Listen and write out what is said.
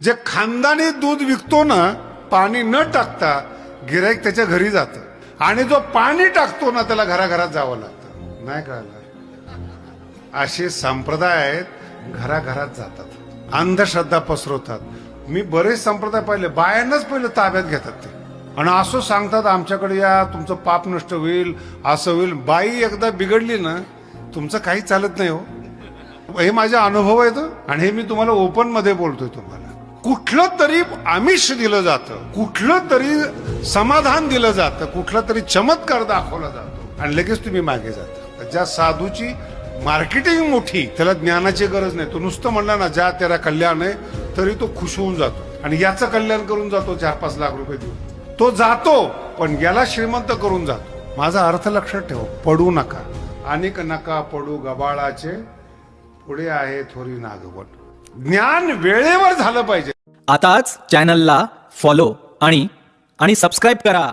जे खानदानी दूध विकतो ना, पाणी न टाकता गिराईक त्याच्या घरी जातं, आणि जो पाणी टाकतो ना त्याला घराघरात जावं लागतं. नाही कळलं? असे संप्रदाय आहेत, घराघरात जातात, अंधश्रद्धा पसरवतात. मी बरेच संप्रदाय पाहिले, बायांनाच पहिले ताब्यात घेतात ते, आणि असं सांगतात आमच्याकडे या, तुमचं पाप नष्ट होईल, असं होईल. बाई एकदा बिघडली ना, तुमचं काही चालत नाही हो. हे माझे अनुभव आहेत, आणि हे मी तुम्हाला ओपन मध्ये बोलतोय. तुम्हाला कुठलं तरी आमिष दिलं जातं, कुठलं तरी समाधान दिलं जातं, कुठला तरी चमत्कार दाखवला जातो, आणि लगेच तुम्ही मागे जाता. ज्या साधूची मार्केटिंग मोठी, त्याला ज्ञानाची गरज नाही. तो नुसतं म्हणला ना ज्या तेरा कल्याण आहे, तरी तो खुश होऊन जातो, आणि याचं कल्याण करून जातो 4-5 लाख रुपये देऊन. तो जातो, पण याला श्रीमंत करून जातो. माझा अर्थ लक्षात ठेव, पडू नका. अनेक नका पडू गबाळाचे, पुढे आहे थोरी नागवण. ज्ञान वेळेवर झालं पाहिजे. आताच चॅनलला फॉलो आणि सबस्क्राईब करा.